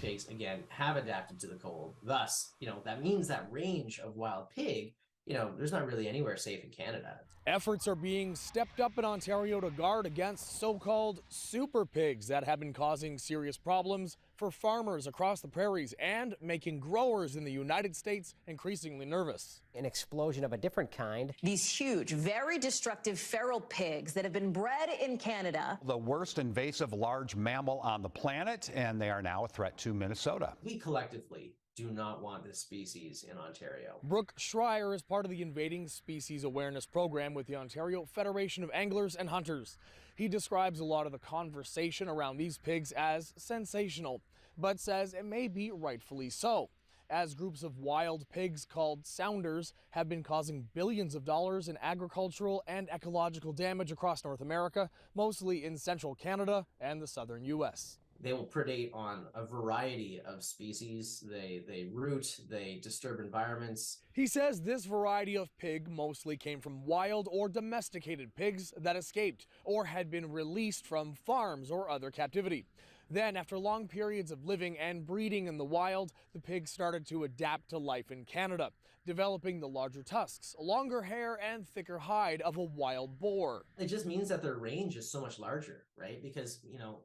pigs, again, have adapted to the cold. Thus, that means that range of wild pig, there's not really anywhere safe in Canada. Efforts are being stepped up in Ontario to guard against so-called super pigs that have been causing serious problems for farmers across the prairies and making growers in the United States increasingly nervous. An explosion of a different kind. These huge, very destructive feral pigs that have been bred in Canada. The worst invasive large mammal on the planet, and they are now a threat to Minnesota. We collectively do not want this species in Ontario. Brooke Schreier is part of the Invading Species Awareness Program with the Ontario Federation of Anglers and Hunters. He describes a lot of the conversation around these pigs as sensational, but says it may be rightfully so, as groups of wild pigs called sounders have been causing billions of dollars in agricultural and ecological damage across North America, mostly in central Canada and the southern U.S. They will predate on a variety of species. They root, they disturb environments. He says this variety of pig mostly came from wild or domesticated pigs that escaped or had been released from farms or other captivity. Then, after long periods of living and breeding in the wild, the pigs started to adapt to life in Canada, developing the larger tusks, longer hair, and thicker hide of a wild boar. It just means that their range is so much larger, right? Because,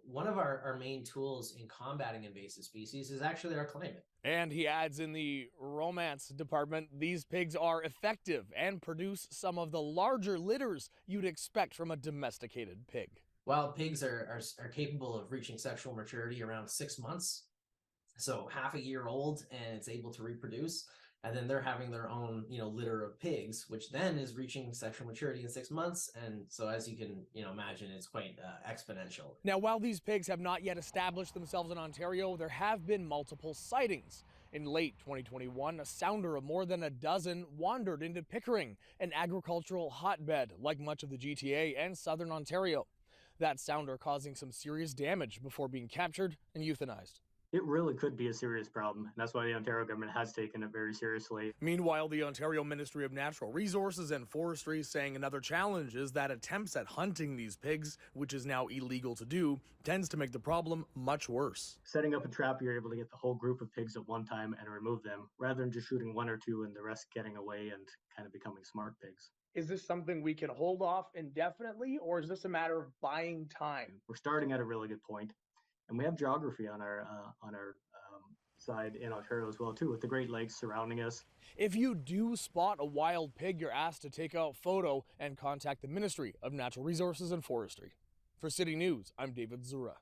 one of our main tools in combating invasive species is actually our climate. And he adds, in the romance department, these pigs are effective and produce some of the larger litters you'd expect from a domesticated pig. Wild pigs are capable of reaching sexual maturity around 6 months, so half a year old, and it's able to reproduce. And then they're having their own, litter of pigs, which then is reaching sexual maturity in 6 months. And so, as you can, imagine, it's quite exponential. Now, while these pigs have not yet established themselves in Ontario, there have been multiple sightings. In late 2021, a sounder of more than a dozen wandered into Pickering, an agricultural hotbed like much of the GTA and southern Ontario. That sounder causing some serious damage before being captured and euthanized. It really could be a serious problem, and that's why the Ontario government has taken it very seriously. Meanwhile, the Ontario Ministry of Natural Resources and Forestry is saying another challenge is that attempts at hunting these pigs, which is now illegal to do, tends to make the problem much worse. Setting up a trap, you're able to get the whole group of pigs at one time and remove them, rather than just shooting one or two and the rest getting away and kind of becoming smart pigs. Is this something we can hold off indefinitely, or is this a matter of buying time? We're starting at a really good point, and we have geography on our side in Ontario as well too, with the Great Lakes surrounding us. If you do spot a wild pig, you're asked to take a photo and contact the Ministry of Natural Resources and Forestry. For City News, I'm David Zura.